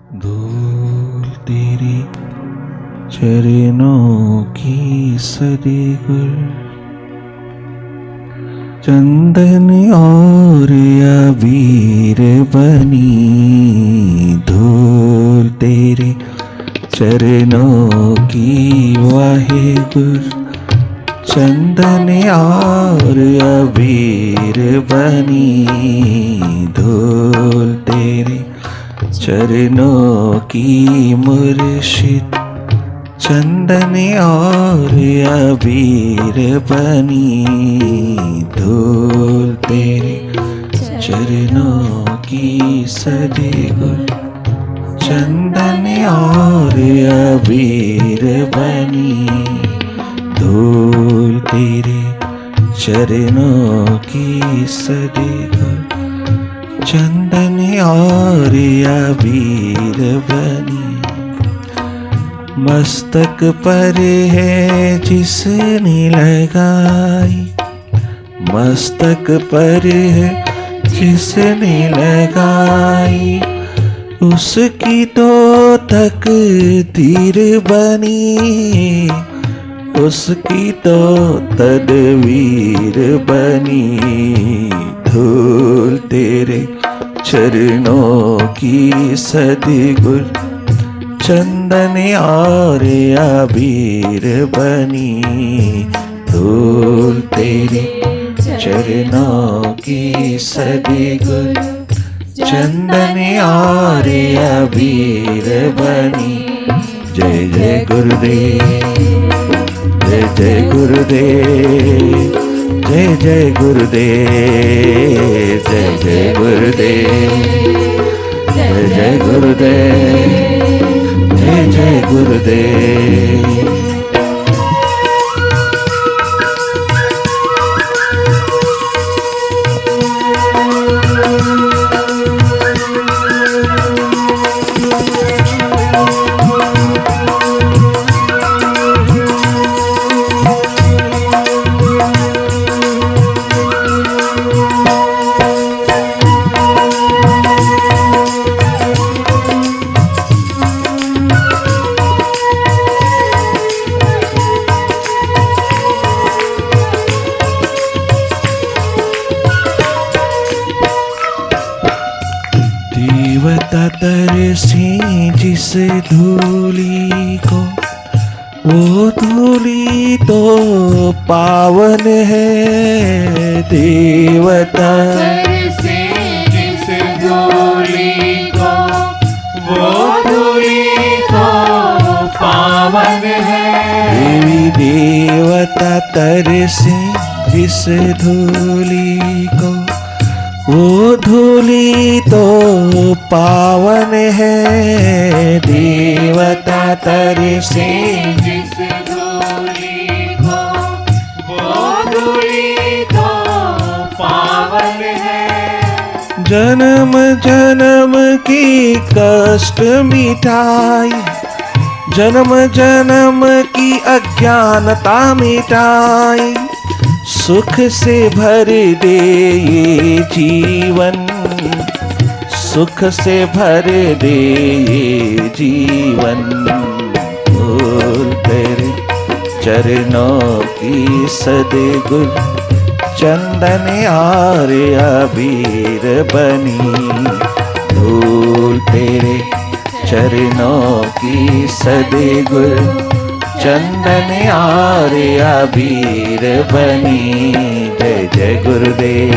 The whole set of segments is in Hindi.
धूल तेरे चरणों की सदगुर चंदन और अबीर बनी। धूल तेरे चरणों की वाहेगुर चंदन और अबीर बनी। धूल तेरे चरणों की मुर्शिद चंदन और अबीर बनी। धूल तेरे चरणों की सदगुर चंदन और अबीर बनी। धूल तेरे चरणों की सदगुर चंदन और अबीर बनी। मस्तक पर है जिसने लगाई, मस्तक पर है जिसने लगाई, उसकी तो तकदीर बनी, उसकी तो तदवीर बनी। धूल तेरे चरणों की सदगुर चंदन और अबीर बनी। धूल तेरे चरणों की सदगुर चंदन और अबीर बनी। जय जय गुरुदेव, जय जय गुरुदेव, जय जय गुरुदेव, जय जय गुरुदेव, जय जय गुरुदेव, जय जय गुरुदेव। देवता तरसे जिस धूली को, वो धूली तो पावन है। देवता तरसे जिस धूली को, वो धूली तो पावन है। देवी देवता तरसे जिस धूली को, वो धूली तो पावन है। देवता तरसे जिस धूली को, वो धूली तो पावन है। जन्म जन्म की कष्ट मिटाई, जन्म जन्म की अज्ञानता मिटाई, सुख से भर दे ये जीवन, सुख से भर दे ये जीवन। धूल तेरे चरणों की सदगुर चंदन और अबीर बनी। धूल तेरे चरणों की सदगुर चंदन और अबीर बनी। जय जय गुरुदेव,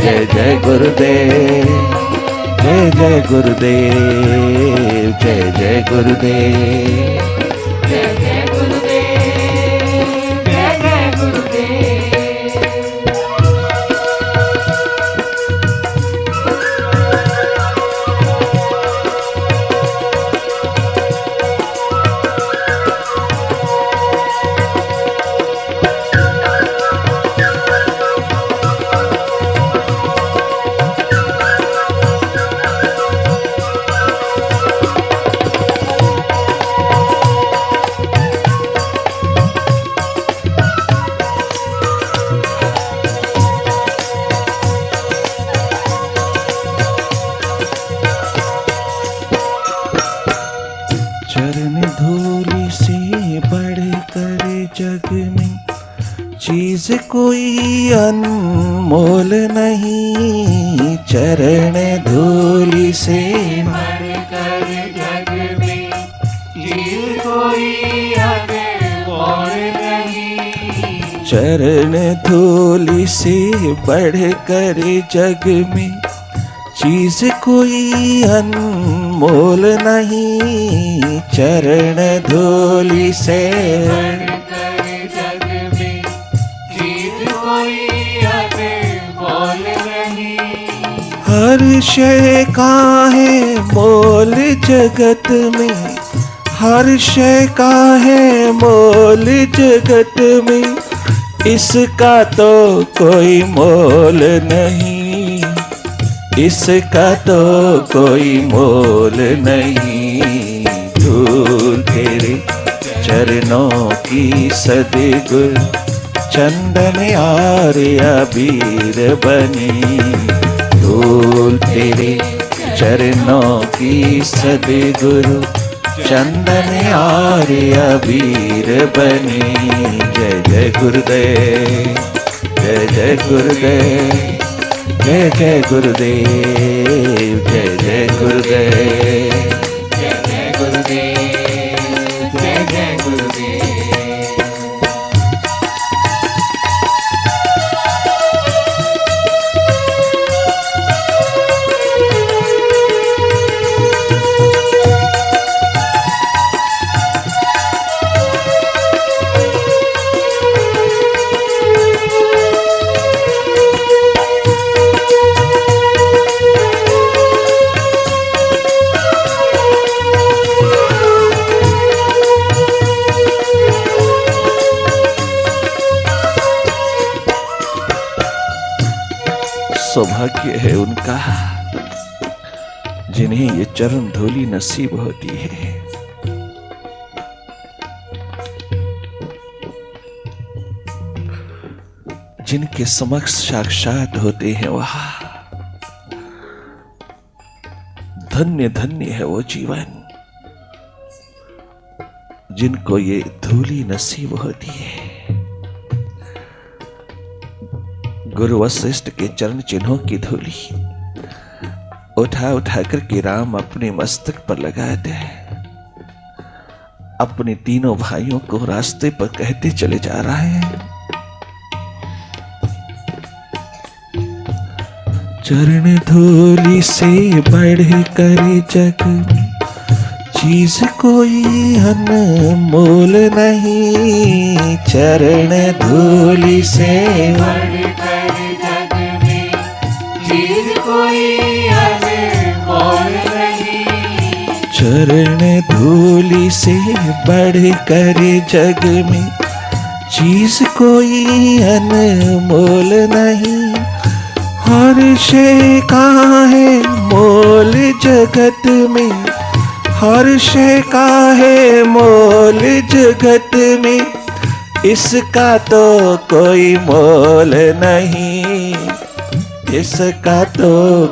जय जय गुरुदेव, जय जय गुरुदेव, जय जय गुरुदेव, जय जय गुरुदेव, जय जय गुरुदेव। चीज कोई अनमोल नहीं, चरण धूलि से बढ़कर जग में चीज कोई अनमोल नहीं। चरण धूलि से बढ़कर जग में चीज कोई अनमोल नहीं, चरण धूलि से बढ़कर जग में चीज कोई अनमोल नहीं। हर शय का है मोल जगत में, हर शय का है मोल जगत में, इसका तो कोई मोल नहीं, इसका तो कोई मोल नहीं। धूल तेरे चरणों की सदगुर, चंदन आर्य अबीर बनी। धूल तेरे चरणों की सदगुरु, चंदन आर्य अबीर बनी। जय जय गुरुदेव, जय जय गुरुदेव, जय जय गुरुदेव, जय जय गुरुदेव, जय जय गुरुदेव, जय जय गुरुदेव। सौभाग्य है उनका जिन्हें ये चरण धूलि नसीब होती है। जिनके समक्ष साक्षात होते हैं वह धन्य धन्य है वो जीवन जिनको ये धूलि नसीब होती है। गुरु वशिष्ठ के चरण चिन्हों की धूलि उठा उठा करके राम अपने मस्तक पर लगाते हैं। अपने तीनों भाइयों को रास्ते पर कहते चले जा रहे हैं, चरण धूलि से बढ़ कर जग में चीज कोई अनमोल नहीं। चरण धूलि से बढ़कर जग में चीज कोई अनमोल नहीं। चरण धूलि से बढ़ कर जग में चीज कोई अनमोल नहीं। हर शय का है मोल जगत में, हर शय का है मोल जगत में, इसका तो कोई मोल नहीं, इसका तो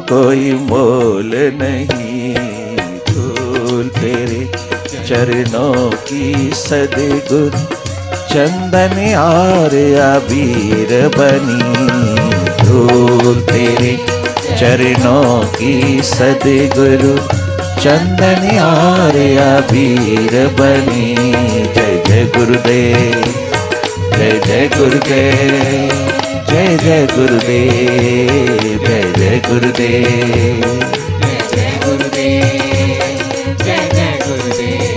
कोई मोल नहीं। धूल तेरे चरणों की सदगुर, चंदन आर्य अबीर बनी। धूल तेरे चरणों की सदगुरु, चंदन आर्य अबीर बनी। जय जय गुरुदेव, जय जय गुरुदेव, जय जय गुरुदेव, जय जय गुरुदेव, जय जय गुरुदेव, जय जय गुरुदेव।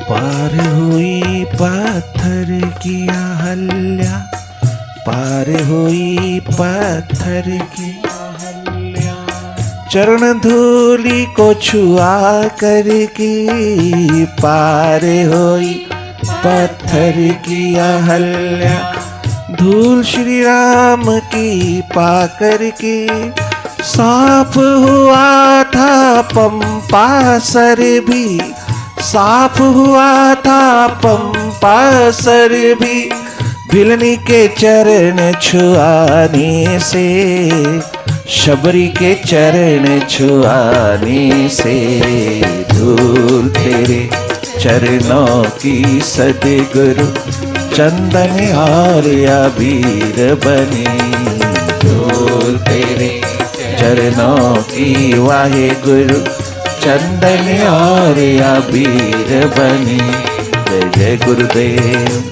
पार हुई पत्थर की अहल्या, पार हुई पत्थर की अहल्या, चरण धूलि को छुआ करके पार हुई पत्थर की अहल्या धूल श्री राम की पाकर के साफ हुआ था पंपा सर भी, साफ हुआ था पंपा सर भी, भिलनी के चरण छुआने से, शबरी के चरण छुआने से, धूल तेरे चरणों की सदगुरु चंदन और अबीर बने, धूल तेरे चरणों की वाहे गुरु चंदन और अबीर बने। जय जय गुरुदेव,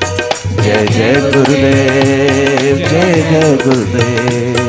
जय जय गुरुदेव, जय जय गुरुदेव।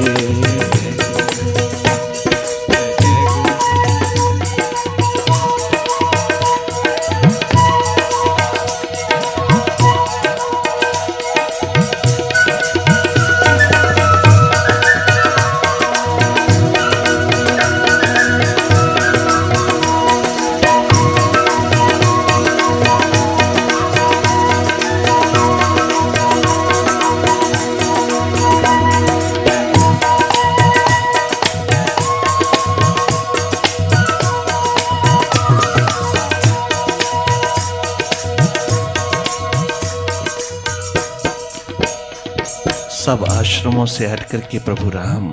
सब आश्रमों से हट करके प्रभु राम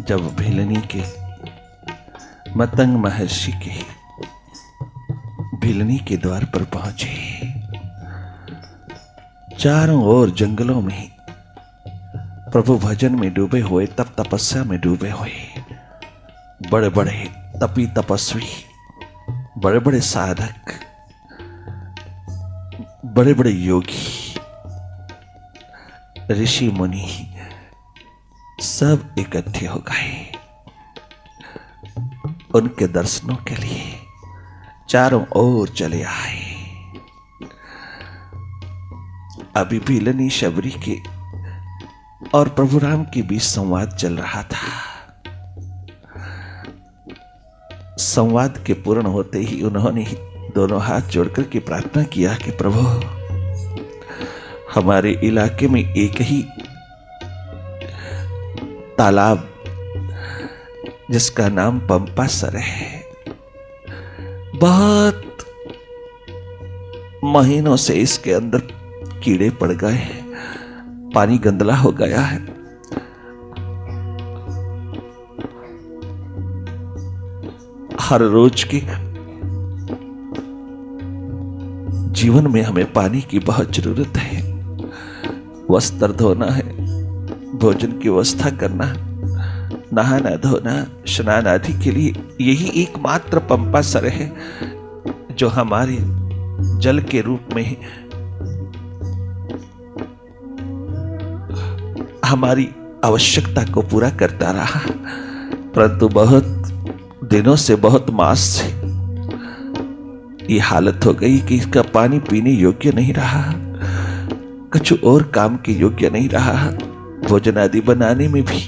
जब भिलनी के मतंग महर्षि के भिलनी के द्वार पर पहुंचे, चारों ओर जंगलों में प्रभु भजन में डूबे हुए, तप तपस्या में डूबे हुए बड़े बड़े तपी तपस्वी, बड़े बड़े साधक, बड़े बड़े योगी, ऋषि मुनि सब इकट्ठे हो गए उनके दर्शनों के लिए, चारों ओर चले आए। अभी भिलनी शबरी के और प्रभु राम के बीच संवाद चल रहा था। संवाद के पूर्ण होते ही उन्होंने दोनों हाथ जोड़कर के प्रार्थना किया कि प्रभु, हमारे इलाके में एक ही तालाब जिसका नाम पंपा सर है, बहुत महीनों से इसके अंदर कीड़े पड़ गए, पानी गंदला हो गया है। हर रोज के जीवन में हमें पानी की बहुत जरूरत है। वस्त्र धोना है, भोजन की व्यवस्था करना, नहाना धोना, स्नान आदि के लिए यही एकमात्र पंपा सर है जो हमारे जल के रूप में हमारी आवश्यकता को पूरा करता रहा। परंतु बहुत दिनों से, बहुत मास से ये हालत हो गई कि इसका पानी पीने योग्य नहीं रहा, कुछ और काम के योग्य नहीं रहा। भोजन आदि बनाने में भी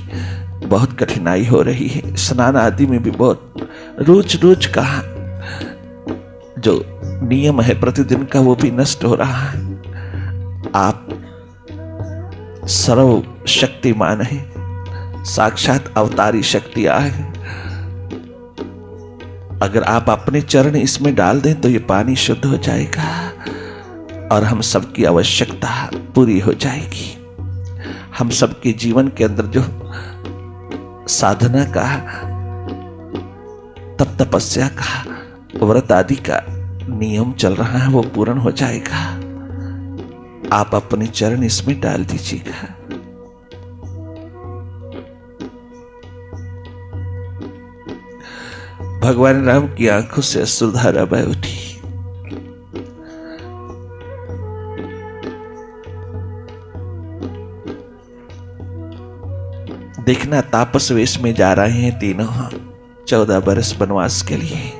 बहुत कठिनाई हो रही है, स्नान आदि में भी बहुत रोज रोज का जो नियम है प्रतिदिन का वो भी नष्ट हो रहा है। आप सर्व शक्तिमान है, साक्षात अवतारी शक्तियां है। अगर आप अपने चरण इसमें डाल दें तो ये पानी शुद्ध हो जाएगा और हम सबकी आवश्यकता पूरी हो जाएगी। हम सबके जीवन के अंदर जो साधना का, तप तपस्या का, व्रत आदि का नियम चल रहा है वो पूर्ण हो जाएगा। आप अपने चरण इसमें डाल दीजिएगा। भगवान राम की आंखों से अश्रुधारा बह उठी। देखना, तापस वेश में जा रहे हैं तीनों 14 बरस वनवास के लिए।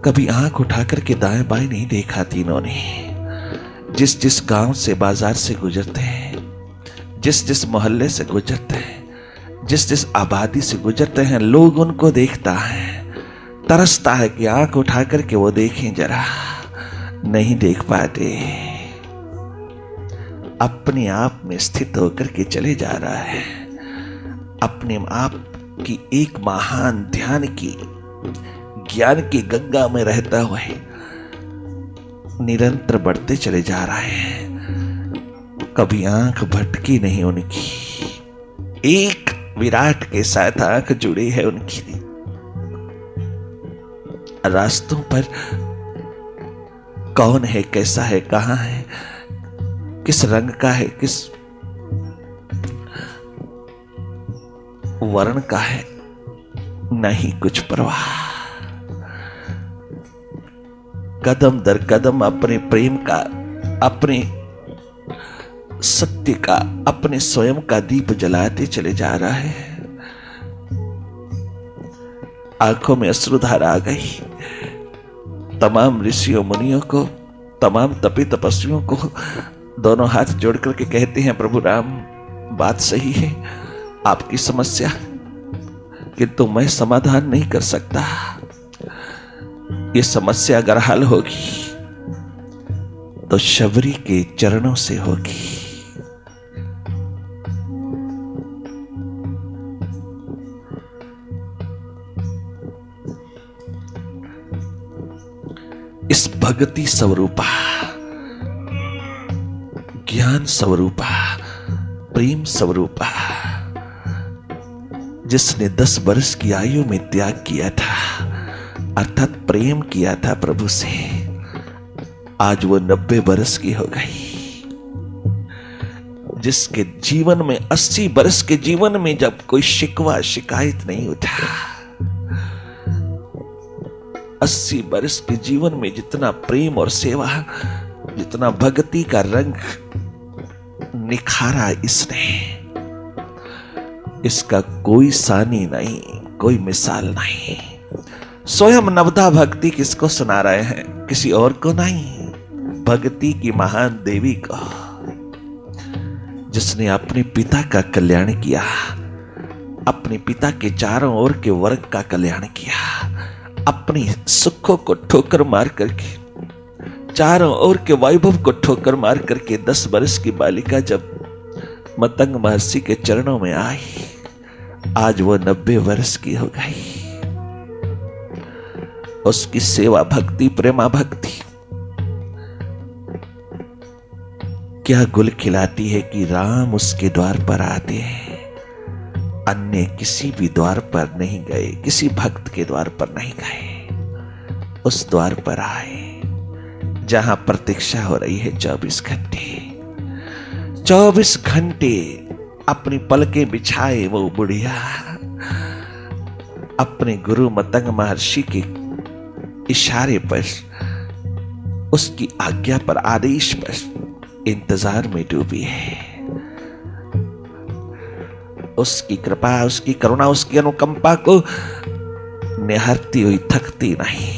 कभी आंख उठाकर के दाएं बाएं नहीं देखा तीनों ने। जिस जिस गांव से, बाजार से गुजरते हैं, जिस जिस मोहल्ले से गुजरते हैं, जिस जिस आबादी से गुजरते हैं, लोग उनको देखता है, तरसता है कि आंख उठा करके वो देखें जरा, नहीं देख पाते, अपने आप में स्थित होकर के चले जा रहा है। अपने आप की एक महान ध्यान की, ज्ञान की गंगा में रहता हुआ है, निरंतर बढ़ते चले जा रहा है। कभी आंख भटकी नहीं उनकी, एक विराट के साथ आंख जुड़ी है उनकी। रास्तों पर कौन है, कैसा है, कहां है, किस रंग का है, किस वर्ण का है, नहीं कुछ परवाह। कदम दर कदम अपने प्रेम का, अपने सत्य का, अपने स्वयं का दीप जलाते चले जा रहा है। आंखों में अश्रुधारा आ गई। तमाम ऋषियों मुनियों को, तमाम तपी तपस्वियों को दोनों हाथ जोड़ करके कहते हैं, प्रभु राम बात सही है, आपकी समस्या किंतु मैं समाधान नहीं कर सकता। ये समस्या अगर हल होगी तो शबरी के चरणों से होगी। इस भक्ति स्वरूपा, ज्ञान स्वरूपा, प्रेम स्वरूपा, जिसने 10 वर्ष की आयु में त्याग किया था, अर्थात प्रेम किया था प्रभु से, आज वो 90 वर्ष की हो गई। जिसके जीवन में 80 वर्ष के जीवन में जब कोई शिकवा शिकायत नहीं उठा, 80 वर्ष के जीवन में जितना प्रेम और सेवा, जितना भक्ति का रंग निखारा इसने, इसका कोई सानी नहीं, कोई मिसाल नहीं। स्वयं नवदा भक्ति किसको सुना रहे हैं? किसी और को नहीं, भक्ति की महान देवी को, जिसने अपने पिता का कल्याण किया, अपने पिता के चारों ओर के वर्ग का कल्याण किया, अपनी सुखों को ठोकर मार करके, चारों ओर के वैभव को ठोकर मार करके 10 वर्ष की बालिका जब मतंग महर्षि के चरणों में आई, आज वो 90 वर्ष की हो गई। उसकी सेवा भक्ति, प्रेमा भक्ति क्या गुल खिलाती है कि राम उसके द्वार पर आते हैं, अन्य किसी भी द्वार पर नहीं गए, किसी भक्त के द्वार पर नहीं गए, उस द्वार पर आए जहां प्रतीक्षा हो रही है 24 घंटे। 24 घंटे अपनी पलकें बिछाए वो बुढ़िया अपने गुरु मतंग महर्षि के इशारे पर, उसकी आज्ञा पर, आदेश पर इंतजार में डूबी है। उसकी कृपा, उसकी करुणा, उसकी अनुकंपा को निहारती हुई थकती नहीं।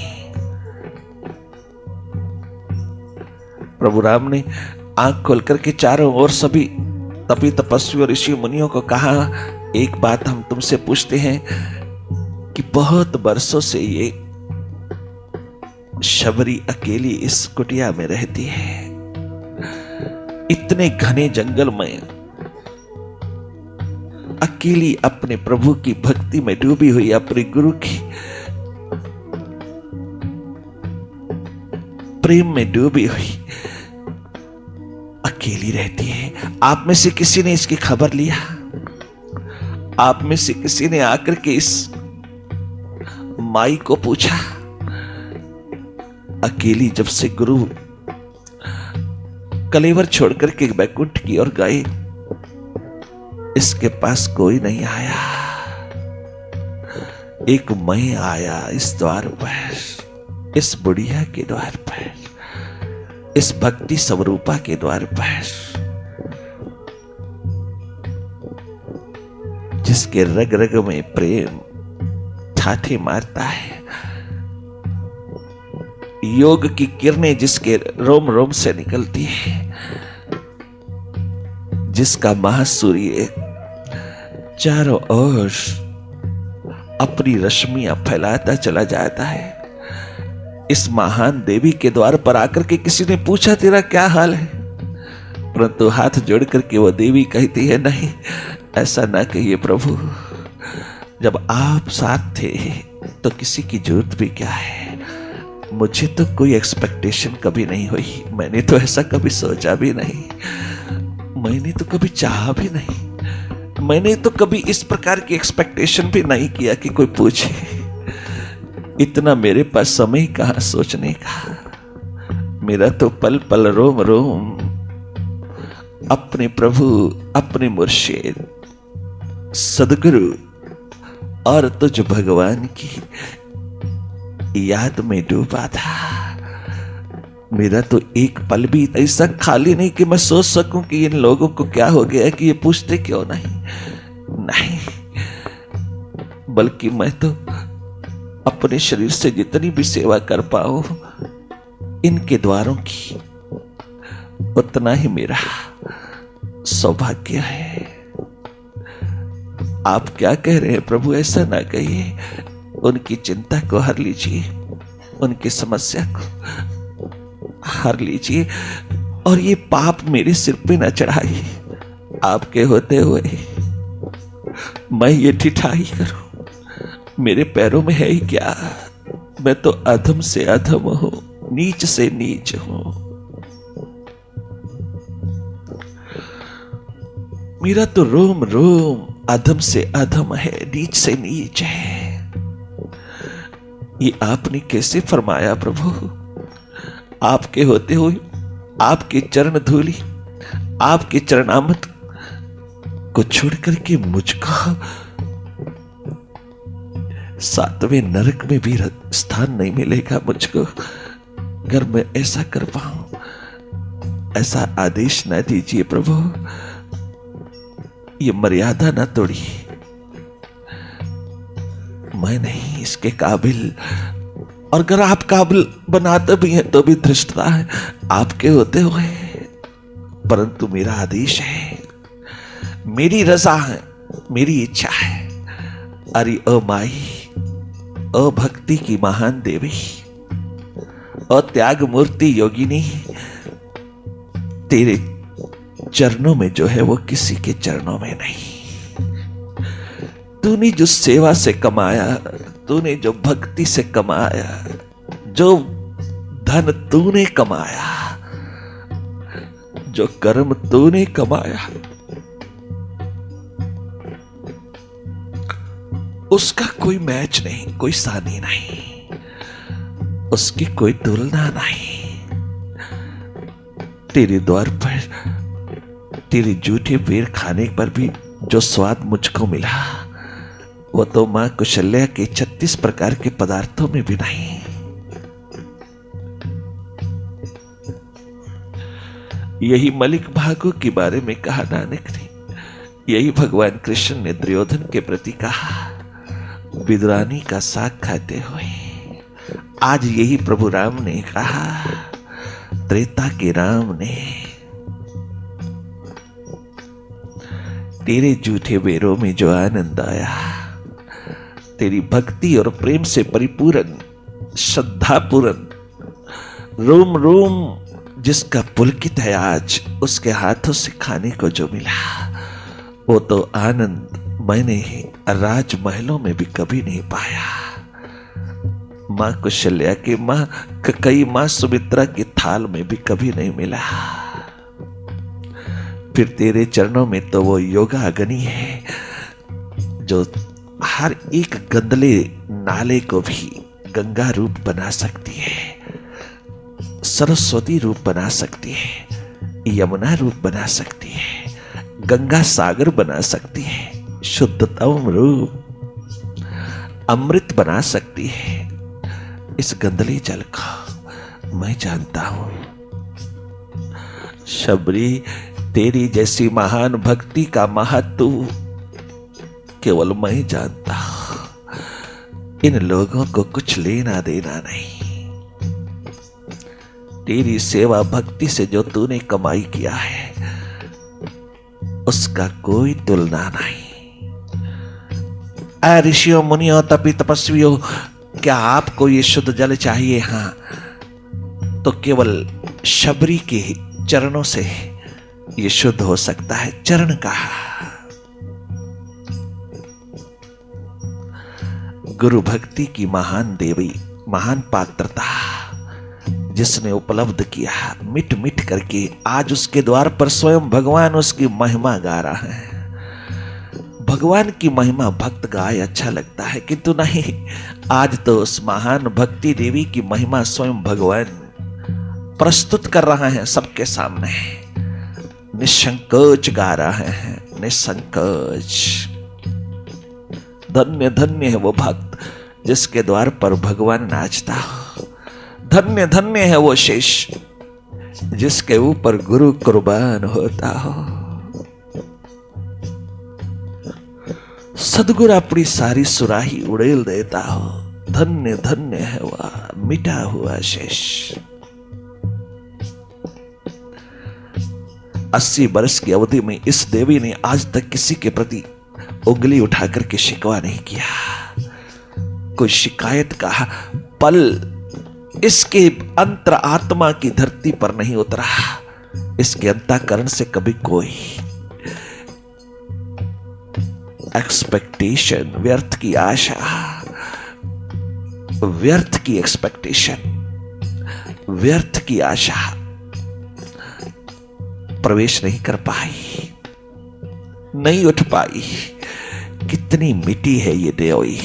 प्रभु राम ने आंख खोल करके चारों ओर सभी तपी तपस्वी और ऋषि मुनियों को कहा, एक बात हम तुमसे पूछते हैं कि बहुत बरसों से ये शबरी अकेली इस कुटिया में रहती है, इतने घने जंगल में अकेली अपने प्रभु की भक्ति में डूबी हुई, अपने गुरु की प्रेम में डूबी हुई अकेली रहती है। आप में से किसी ने इसकी खबर लिया? आप में से किसी ने आकर के इस माई को पूछा? अकेली जब से गुरु कलेवर छोड़कर के बैकुंठ की ओर गए, इसके पास कोई नहीं आया। एक मैं आया इस द्वार पर, इस बुढ़िया के द्वार पर, इस भक्ति स्वरूपा के द्वार पर, जिसके रग रग में प्रेम ठाठे मारता है, योग की किरणें जिसके रोम रोम से निकलती है, जिसका महासूर्य चारों ओर अपनी रश्मियां फैलाता चला जाता है, इस महान देवी के द्वार पर आकर के किसी ने पूछा तेरा क्या हाल है, परंतु हाथ जोड़ करके वो देवी कहती है नहीं, ऐसा ना कहिए प्रभु, जब आप साथ थे तो किसी की जरूरत भी क्या है। मुझे तो कोई एक्सपेक्टेशन कभी नहीं हुई, मैंने तो ऐसा कभी सोचा भी नहीं, मैंने तो कभी चाहा भी नहीं, मैंने तो कभी इस प्रकार की एक्सपेक्टेशन भी नहीं किया कि कोई पूछे। इतना मेरे पास समय कहां सोचने का। मेरा तो पल पल रोम रोम अपने प्रभु, अपने मुर्शिद सदगुरु और तुझ भगवान की याद में डूबा था। मेरा तो एक पल भी ऐसा खाली नहीं कि मैं सोच सकूं कि इन लोगों को क्या हो गया कि ये पूछते क्यों नहीं, बल्कि मैं तो अपने शरीर से जितनी भी सेवा कर पाऊं इनके द्वारों की, उतना ही मेरा सौभाग्य है। आप क्या कह रहे हैं प्रभु, ऐसा ना कहिए। उनकी चिंता को हर लीजिए, उनकी समस्या को हर लीजिए, और ये पाप मेरे सिर पे न चढ़ाइए। आपके होते हुए मैं ये ठिठाई करूं, मेरे पैरों में है ही क्या। मैं तो अधम से अधम हूं, नीच से नीच हूं। मेरा तो रोम रोम अधम से अधम है, नीच से नीच है। ये आपने कैसे फरमाया प्रभु। आपके होते हुए, आपके चरण धूली, आपके चरणामृत को छोड़ करके मुझको सातवें नरक में भी स्थान नहीं मिलेगा मुझको। अगर मैं ऐसा कर पाऊं, ऐसा आदेश न दीजिए प्रभु, ये मर्यादा न तोड़िए। मैं नहीं इसके काबिल, और अगर आप काबिल बनाते भी हैं तो भी धृष्टता है आपके होते हुए। परंतु मेरा आदेश है, मेरी रजा है, मेरी इच्छा है। अरे ओ माई, ओ भक्ति की महान देवी, ओ त्याग मूर्ति योगिनी, तेरे चरणों में जो है वो किसी के चरणों में नहीं। तूने जो सेवा से कमाया, तूने जो भक्ति से कमाया, जो धन तूने कमाया, जो कर्म तूने कमाया, उसका कोई मैच नहीं, कोई सानी नहीं, उसकी कोई तुलना नहीं। तेरे द्वार पर तेरे जूठे पेड़ खाने पर भी जो स्वाद मुझको मिला, वो तो मां कुशल्या के 36 प्रकार के पदार्थों में भी नहीं। यही मलिक भागो के बारे में कहा नानक ने, यही भगवान कृष्ण ने दुर्योधन के प्रति कहा, विदुरानी का साग खाते हुए। आज यही प्रभु राम ने कहा, त्रेता के राम ने, तेरे जूठे बेरों में जो आनंद आया, तेरी भक्ति और प्रेम से परिपूर्ण, श्रद्धापूर्ण, रोम रोम जिसका पुलकित है आज, उसके हाथों से खाने को जो मिला, वो तो आनंद मैंने राजमहलों में भी कभी नहीं पाया। मां कुशल्या की, मां कई, मां सुमित्रा की थाल में भी कभी नहीं मिला। फिर तेरे चरणों में तो वो योगाग्नि है जो हर एक गंदले नाले को भी गंगा रूप बना सकती है, सरस्वती रूप बना सकती है, यमुना रूप बना सकती है, गंगा सागर बना सकती है, शुद्धतम रूप अमृत बना सकती है। इस गंदले जल को मैं जानता हूं। शबरी, तेरी जैसी महान भक्ति का महत्व केवल मैं जानता हूं। इन लोगों को कुछ लेना देना नहीं। तेरी सेवा भक्ति से जो तूने कमाई किया है, उसका कोई तुलना नहीं। ऋषियों, मुनियों, तपी तपस्वियों, क्या आपको ये शुद्ध जल चाहिए? हां, तो केवल शबरी के चरणों से ये शुद्ध हो सकता है। चरण कहा, गुरु भक्ति की महान देवी, महान पात्रता जिसने उपलब्ध किया, मिट मिट करके आज उसके द्वार पर स्वयं भगवान उसकी महिमा गा रहा है। भगवान की महिमा भक्त गाए अच्छा लगता है, किंतु नहीं, आज तो उस महान भक्ति देवी की महिमा स्वयं भगवान प्रस्तुत कर रहा है सबके सामने। निसंकोच गा रहे हैं, निसंकोच। धन्य धन्य है वो भक्त जिसके द्वार पर भगवान नाचता हो। धन्य धन्य है वो शिष्य जिसके ऊपर गुरु कुर्बान होता हो। सदगुरु अपनी सारी सुराही उड़ेल देता हो। धन्य धन्य है वह मिटा हुआ शिष्य। 80 वर्ष की अवधि में इस देवी ने आज तक किसी के प्रति उंगली उठाकर के शिकवा नहीं किया, कोई शिकायत का पल इसके अंतर आत्मा की धरती पर नहीं उतरा। इसके अंतःकरण से कभी कोई एक्सपेक्टेशन, व्यर्थ की आशा, व्यर्थ की एक्सपेक्टेशन, व्यर्थ की आशा प्रवेश नहीं कर पाई, नहीं उठ पाई। कितनी मिट्टी है ये देवी।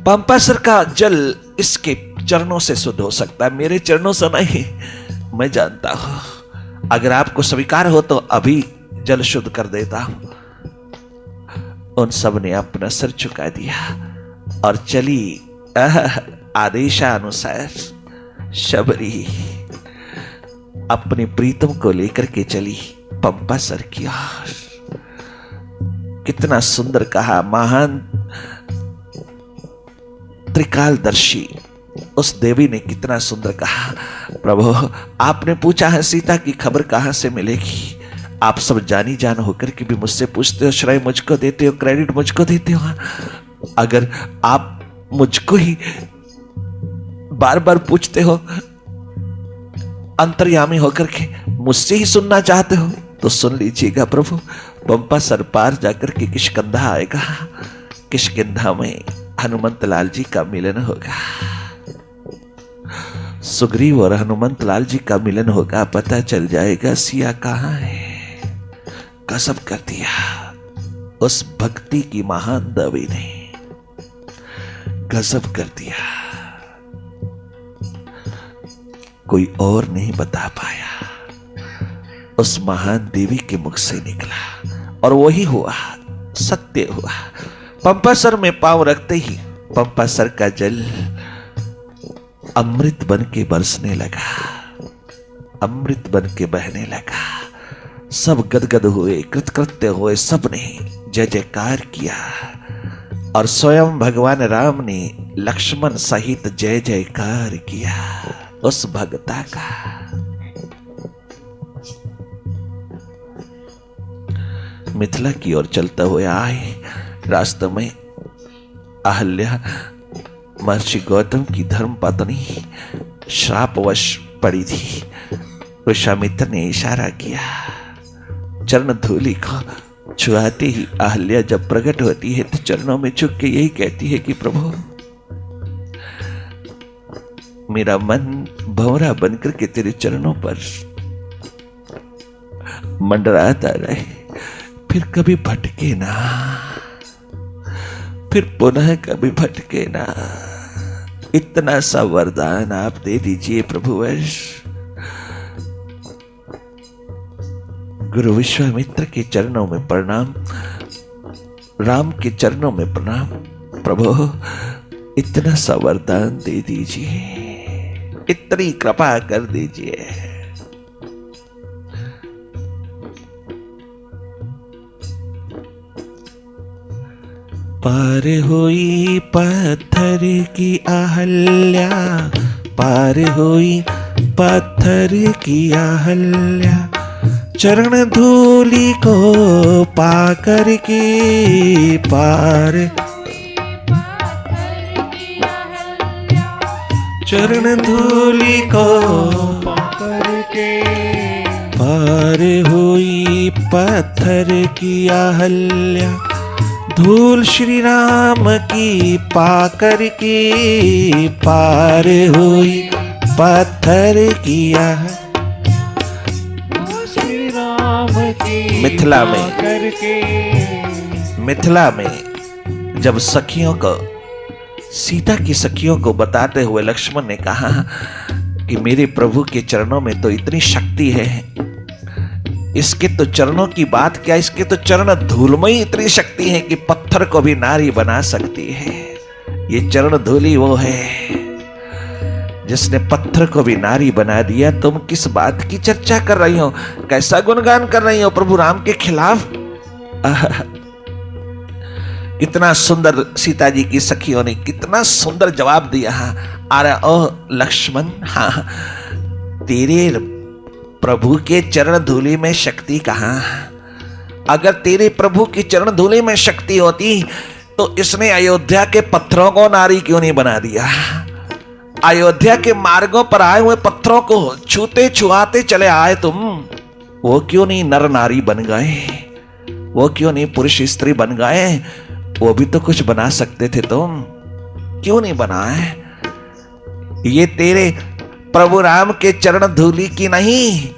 पंपासर का जल इसके चरणों से शुद्ध हो सकता है, मेरे चरणों से नहीं। मैं जानता हूं अगर आपको स्वीकार हो तो अभी जल शुद्ध कर देता हूं। उन सब ने अपना सिर झुका दिया और चली आदेशानुसार शबरी अपने प्रीतम को लेकर के चली पंपासर की ओर। कितना सुंदर कहा महान त्रिकालदर्शी उस देवी ने, कितना सुंदर कहा। प्रभु, आपने पूछा है सीता की खबर कहां से मिलेगी। आप सब जानी जान होकर के भी मुझसे पूछते हो, श्रेय मुझको देते हो, क्रेडिट मुझको देते हो। अगर आप मुझको ही बार बार पूछते हो, अंतर्यामी होकर के मुझसे ही सुनना चाहते हो, तो सुन लीजिएगा प्रभु। पंपासर पार जाकर के किष्किंधा आएगा। किष्किंधा में हनुमंत लाल जी का मिलन होगा। सुग्रीव और हनुमंत लाल जी का मिलन होगा। पता चल जाएगा सिया कहां है। गजब कर दिया उस भक्ति की महान देवी ने, गजब कर दिया। कोई और नहीं बता पाया, उस महान देवी के मुख से निकला और वही हुआ, सत्य हुआ। पंपासर में पांव रखते ही पंपासर का जल अमृत बन के बरसने लगा, अमृत बन के बहने लगा। सब गदगद हुए, कृतकृत्य हुए, सबने जय जयकार किया और स्वयं भगवान राम ने लक्ष्मण सहित जय जयकार किया उस भगता का। मिथिला की ओर चलते हुए आए। रास्ते में अहल्या महर्षि गौतम की धर्म पत्नी श्रापवश पड़ी थी। विश्वामित्र ने इशारा किया, चरण धूलि को छुआते ही अहल्या जब प्रकट होती है तो चरणों में झुक के यही कहती है कि प्रभु, मेरा मन भंवरा बनकर के तेरे चरणों पर मंडराता रहे, फिर कभी भटके ना, फिर पुनः कभी भटके ना। इतना सा वरदान आप दे दीजिए प्रभुवश। गुरु विश्वामित्र के चरणों में प्रणाम, राम के चरणों में प्रणाम। प्रभु, इतना सा वरदान दे दीजिए, इतनी कृपा कर दीजिए। पार हुई पत्थर की अहल्या, पार हुई पत्थर की अहल्या, चरण धूलि को पा कर के पार चरण धूलि को करके पार हुई पत्थर की अहल्या, धूल श्री राम की पाकर की पार हुई पत्थर की अहल्या। श्री राम की मिथिला में करके मिथिला में जब सखियों को, सीता की सखियों को बताते हुए लक्ष्मण ने कहा कि मेरे प्रभु के चरणों में तो इतनी शक्ति है, इसके तो चरणों की बात क्या, इसके तो चरण धूल में ही इतनी शक्ति है कि पत्थर को भी नारी बना सकती है। ये चरण धूलि वो है जिसने पत्थर को भी नारी बना दिया। तुम किस बात की चर्चा कर रही हो, कैसा गुणगान कर रही हो प्रभु राम के खिलाफ? कितना सुंदर सीता जी की सखियों ने कितना सुंदर जवाब दिया। अरे ओ लक्ष्मण, हाँ तेरे प्रभु के चरण धूलि में शक्ति कहाँ? अगर तेरे प्रभु की चरण धूलि में शक्ति होती तो इसने अयोध्या के पत्थरों को नारी क्यों नहीं बना दिया? अयोध्या के मार्गों पर आए हुए पत्थरों को छूते छुआते चले आए तुम, वो क्यों नहीं नर नारी बन गए? वो क्यों नहीं पुरुष स्त्री बन गए? वो भी तो कुछ बना सकते थे तुम, क्यों नहीं बनाए? ये तेरे प्रभु राम के चरण धूलि की नहीं,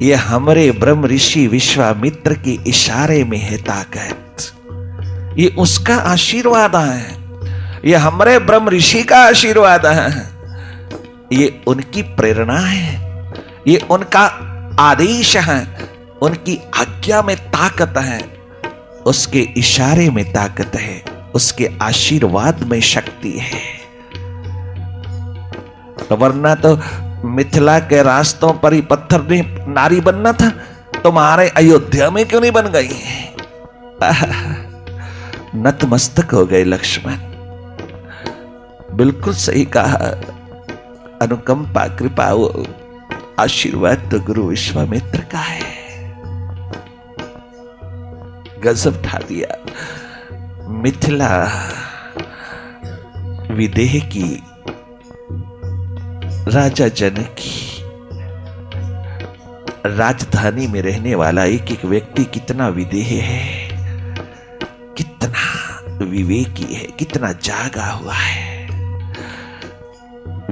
ये हमारे ब्रह्म ऋषि विश्वामित्र के इशारे में है ताकत। ये उसका आशीर्वाद है, ये हमारे ब्रह्म ऋषि का आशीर्वाद है, ये उनकी प्रेरणा है, ये उनका आदेश है, उनकी आज्ञा में ताकत है, उसके इशारे में ताकत है, उसके आशीर्वाद में शक्ति है। वरना तो मिथिला के रास्तों पर ही पत्थर ने नारी बनना था, तुम्हारे अयोध्या में क्यों नहीं बन गई? नतमस्तक हो गए लक्ष्मण। बिल्कुल सही कहा, अनुकंपा कृपा वो आशीर्वाद तो गुरु विश्वामित्र का है। गजब ढा दिया। मिथिला विदेह की राजा जनक की राजधानी में रहने वाला एक एक व्यक्ति कितना विदेह है, कितना विवेकी है, कितना जागा हुआ है।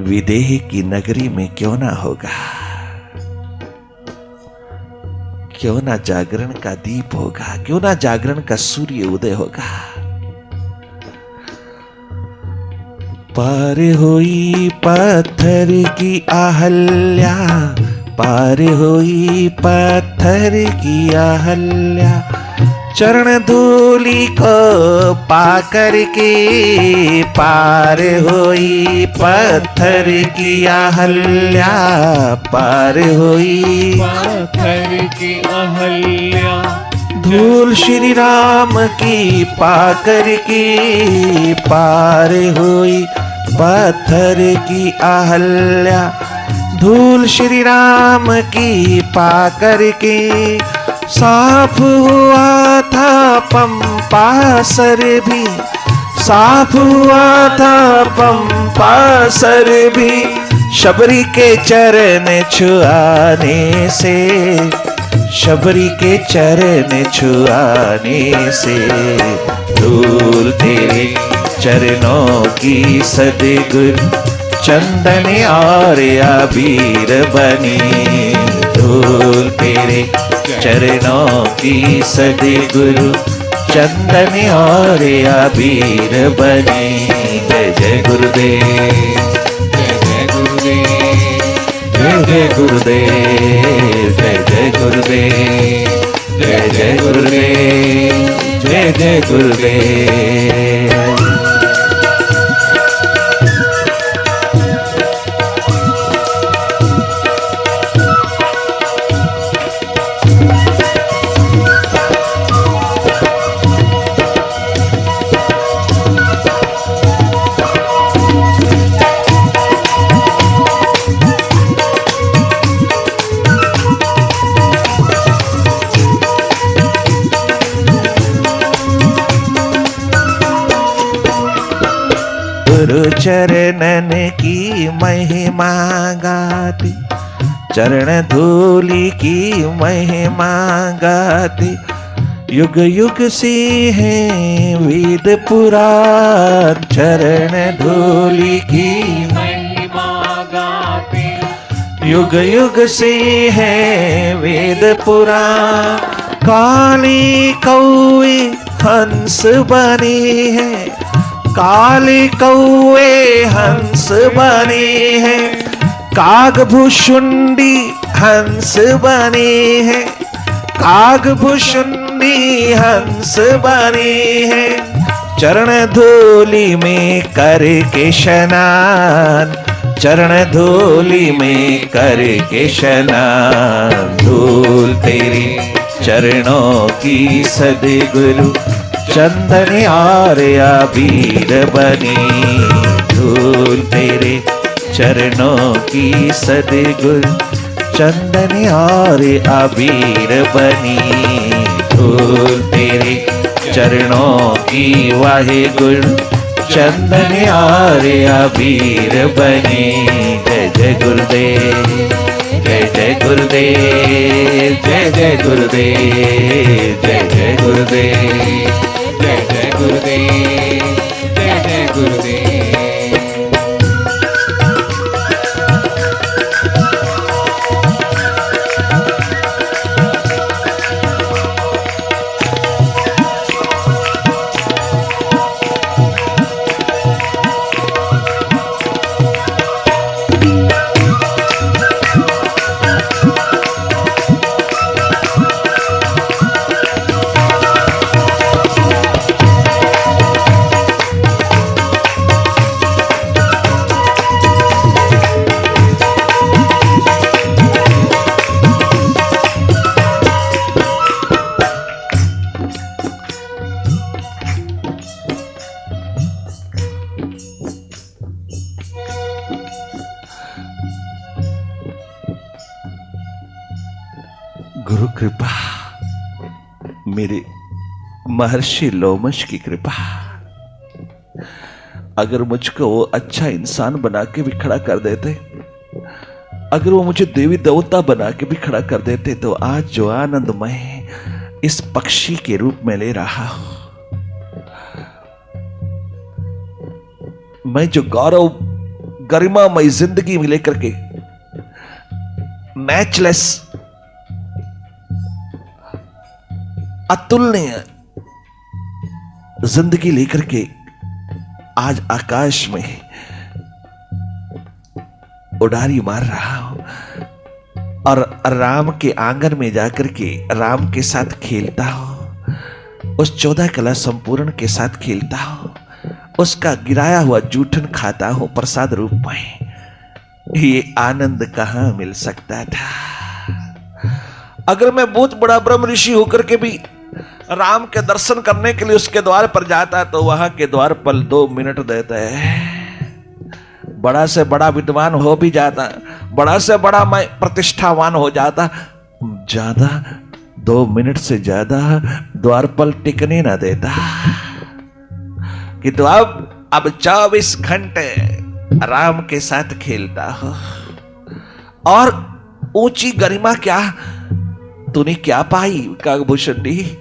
विदेह की नगरी में क्यों ना होगा, क्यों ना जागरण का दीप होगा, क्यों ना जागरण का सूर्य उदय होगा। पार हुई पत्थर की अहल्या, पार हुई पत्थर की अहल्या, चरण धूलि को पाकर के पार हुई पत्थर की अहल्या, पार हुई पत्थर की अहल्या, धूल श्री राम की पाकर की पार हुई पत्थर की अहल्या, धूल श्री राम की पाकर के साफ हुआ था पंपासर भी, साफ हुआ था पंपासर भी, शबरी के चरण छुआने से, शबरी के चरण छुआने से, धूल तेरे चरणों की सदगुरु चंदन और अबीर बनी, धूल तेरे चरणों की सदगुरु चंदन और अबीर बनी। जय जय गुरुदेव, जय जय गुरुदेव, जय जय गुरुदेव, जय जय गुरुदेव, जय जय गुरुदेव, जय जय गुरुदेव। गुरु चरणन की महिमा गाती, चरण धूलि की महिमा गाती, युग युग से है वेद पुराण, चरण धूलि की महिमा गाते, युग युग से है वेद पुराण। काली कौवे हंस बने हैं, काली कौवे हंस बने हैं, कागभूषुंडी हंस बने हैं, कागभूषुंडी हंस बने हैं, चरण धूलि में करके स्नान, चरण धूलि में करके स्नान। धूल तेरे चरणों की सद्गुरु, चंदन और अबीर बनी, धूल तेरे चरणों की सद्गुरु, चंदन और अबीर बनी, धूल तेरे चरणों की वाहे गुरु, चंदन और अबीर बनी। जय जय गुरुदेव, जय जय गुरुदेव, जय जय गुरुदेव, जय जय गुरुदेव, जय जय गुरुदेव, जय जय गुरुदेव। गुरु कृपा, मेरे महर्षि लोमश की कृपा, अगर मुझको वो अच्छा इंसान बना के भी खड़ा कर देते, अगर वो मुझे देवी देवता बना के भी खड़ा कर देते, तो आज जो आनंद मैं इस पक्षी के रूप में ले रहा हूं, मैं जो गौरव गरिमामय जिंदगी में लेकर के मैचलेस अतुलनीय जिंदगी लेकर के आज आकाश में उड़ारी मार रहा हूं और राम के आंगन में जाकर के राम के साथ खेलता हूं, उस 14 कला संपूर्ण के साथ खेलता हूं, उसका गिराया हुआ जूठन खाता हूं प्रसाद रूप में। ये आनंद कहां मिल सकता था? अगर मैं बहुत बड़ा ब्रह्म ऋषि होकर के भी राम के दर्शन करने के लिए उसके द्वार पर जाता, तो वहां के द्वार पर 2 मिनट देते हैं। बड़ा से बड़ा विद्वान हो भी जाता, बड़ा से बड़ा मैं प्रतिष्ठावान हो जाता, ज्यादा 2 मिनट से ज्यादा द्वार पर टिकने ना देता, कि तो अब 24 घंटे राम के साथ खेलता हो। और ऊंची गरिमा क्या तूने क्या पाई कागभूषणी,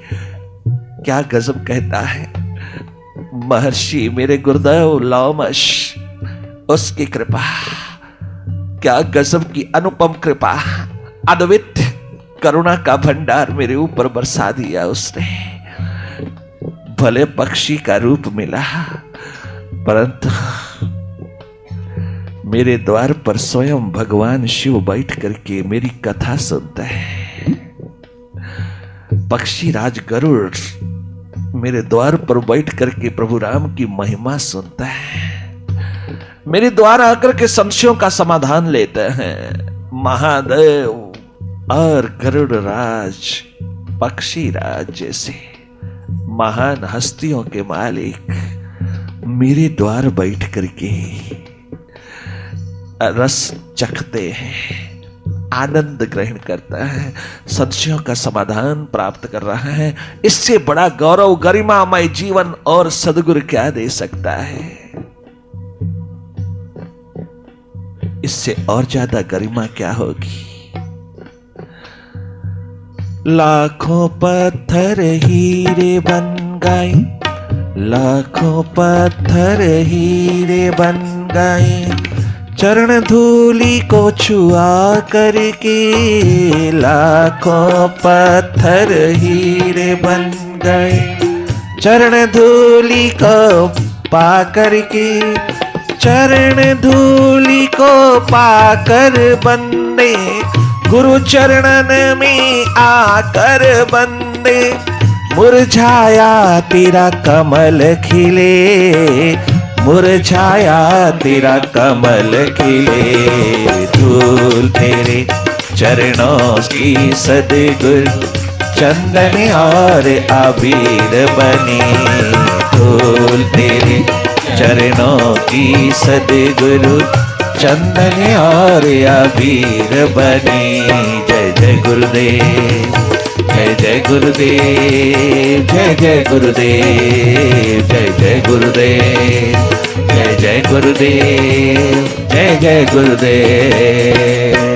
क्या गजब कहता है महर्षि मेरे गुरुदेव लोमश, उसकी कृपा, क्या गजब की अनुपम कृपा, अद्वित करुणा का भंडार मेरे ऊपर बरसा दिया उसने। भले पक्षी का रूप मिला, परंतु मेरे द्वार पर स्वयं भगवान शिव बैठ करके मेरी कथा सुनता है। पक्षी राज गरुड़ मेरे द्वार पर बैठ करके प्रभु राम की महिमा सुनता है, मेरे द्वार आकर के संशयों का समाधान लेते हैं। महादेव और गरुड़ राज, पक्षी राज जैसे महान हस्तियों के मालिक मेरे द्वार बैठ करके रस चखते हैं, आनंद ग्रहण करता है, संशयों का समाधान प्राप्त कर रहा है। इससे बड़ा गौरव गरिमामय जीवन और सद्गुरु क्या दे सकता है? इससे और ज्यादा गरिमा क्या होगी। लाखों पत्थर हीरे बन गए, लाखों पत्थर हीरे बन गए, चरण धूलि को छुआ करके। लाखों पत्थर हीरे बन गए, चरण धूलि को पा करके। चरण धूलि को पाकर बंदे गुरु चरणन में आकर बंदे। मुरझाया तेरा कमल खिले, मुरझाया तेरा कमल खिले। धूल तेरे चरणों की सद्गुरु चंदन और अबीर बनी। धूल तेरे चरणों की सद्गुरु चंदन और अबीर बनी। जय जय गुरुदेव, जय जय गुरुदेव, जय जय गुरुदेव, जय जय गुरुदेव, जय जय गुरुदेव, जय जय गुरुदेव।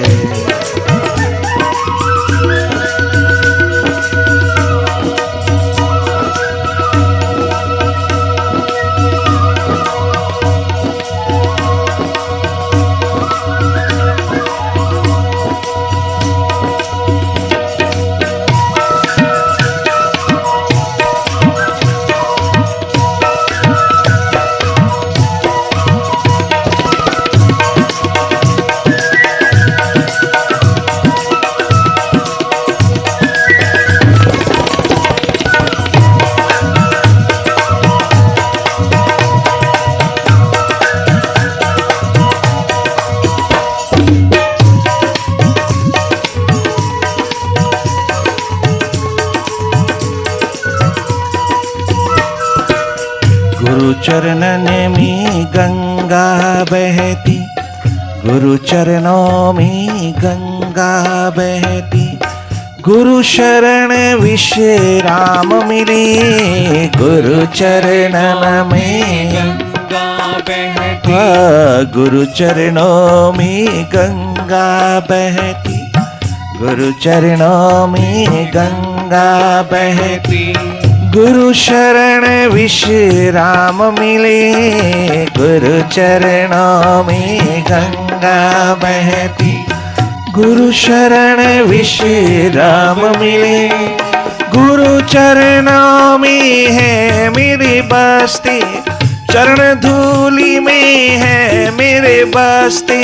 गुरु चरणन में गंगा बहती, गुरु चरणों में गंगा बहती। गुरु शरण विश्राम मिले, गुरु चरणन में गंगा बहती। गुरु चरणों में गंगा बहती, गुरु चरणों में गंगा बहती। गुरु शरण विश्राम मिले, गुरु चरणों में गंगा बहती। गुरु शरण विश्राम मिले, गुरु चरणों में है मेरी बस्ती। चरण धूलि में है मेरे बस्ती।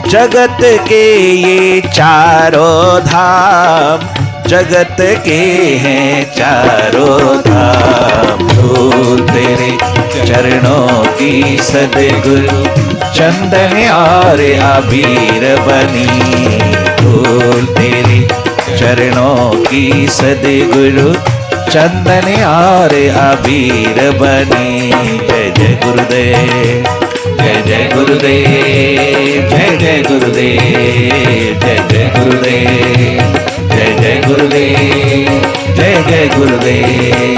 जगत के ये चारों धाम, जगत के हैं चारों धाम। धूल तेरे चरणों की सद्गुरु चंदन और अबीर बनी। धूल तेरे चरणों की सद्गुरु चंदन और अबीर बनी। जय जय गुरुदेव, जय जय गुरुदेव, जय जय गुरुदेव, जय जय गुरुदेव, जय जय गुरुदेव, जय जय गुरुदेव।